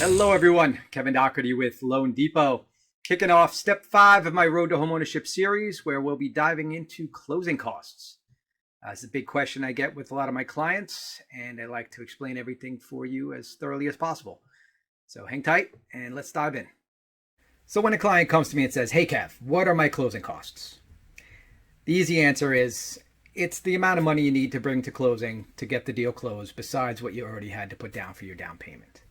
Hello everyone, Kevin Dougherty with Loan Depot, kicking off step 5 of my Road to Homeownership series, where we'll be diving into closing costs. It's a big question I get with a lot of my clients, and I like to explain everything for you as thoroughly as possible. So hang tight and let's dive in. So when a client comes to me and says, "Hey Kev, what are my closing costs?" The easy answer is it's the amount of money you need to bring to closing to get the deal closed, besides what you already had to put down for your down payment.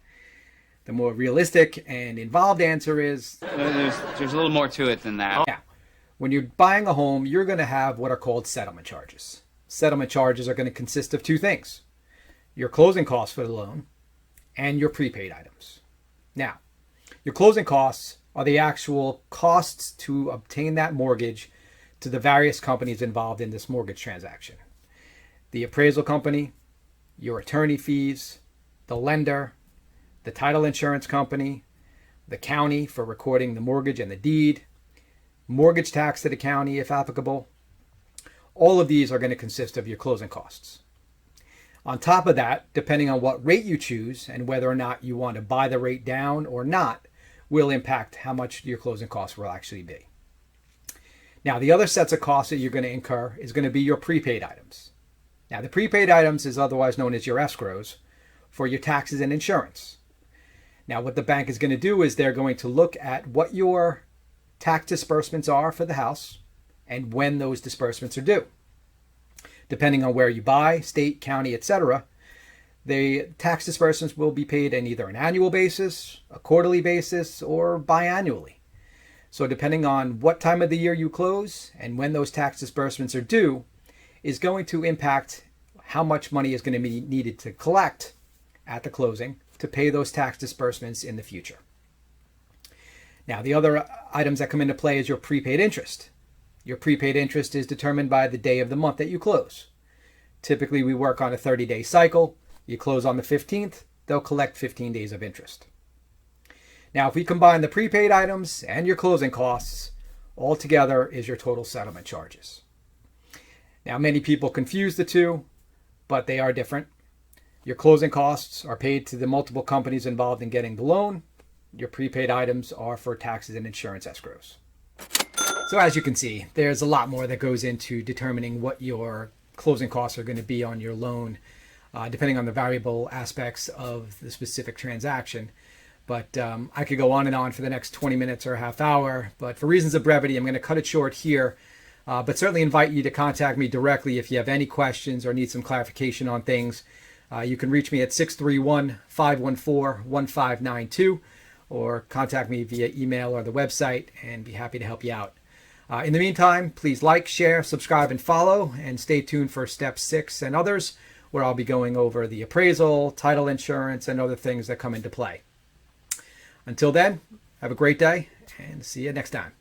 The more realistic and involved answer is there's a little more to it than that. Now, when you're buying a home, you're going to have what are called settlement charges. Settlement charges are going to consist of two things: your closing costs for the loan and your prepaid items. Now, your closing costs are the actual costs to obtain that mortgage to the various companies involved in this mortgage transaction. The appraisal company, your attorney fees, the lender, the title insurance company, the county for recording the mortgage and the deed, mortgage tax to the county if applicable. All of these are going to consist of your closing costs. On top of that, depending on what rate you choose and whether or not you want to buy the rate down or not, will impact how much your closing costs will actually be. Now, the other sets of costs that you're going to incur is going to be your prepaid items. Now, the prepaid items is otherwise known as your escrows for your taxes and insurance. Now, what the bank is going to do is they're going to look at what your tax disbursements are for the house and when those disbursements are due. Depending on where you buy, state, county, etc., the tax disbursements will be paid in either an annual basis, a quarterly basis, or biannually. So depending on what time of the year you close and when those tax disbursements are due is going to impact how much money is going to be needed to collect at the closing to pay those tax disbursements in the future. Now, the other items that come into play is your prepaid interest. Your prepaid interest is determined by the day of the month that you close. Typically, we work on a 30-day cycle. You close on the 15th, they'll collect 15 days of interest. Now, if we combine the prepaid items and your closing costs, all together is your total settlement charges. Now, many people confuse the two, but they are different. Your closing costs are paid to the multiple companies involved in getting the loan. Your prepaid items are for taxes and insurance escrows. So as you can see, there's a lot more that goes into determining what your closing costs are going to be on your loan, depending on the variable aspects of the specific transaction. But I could go on and on for the next 20 minutes or a half hour, but for reasons of brevity, I'm going to cut it short here. But certainly invite you to contact me directly if you have any questions or need some clarification on things. You can reach me at 631-514-1592 or contact me via email or the website and be happy to help you out. In the meantime, please like, share, subscribe, and follow, and stay tuned for step 6 and others, where I'll be going over the appraisal, title insurance, and other things that come into play. Until then, have a great day and see you next time.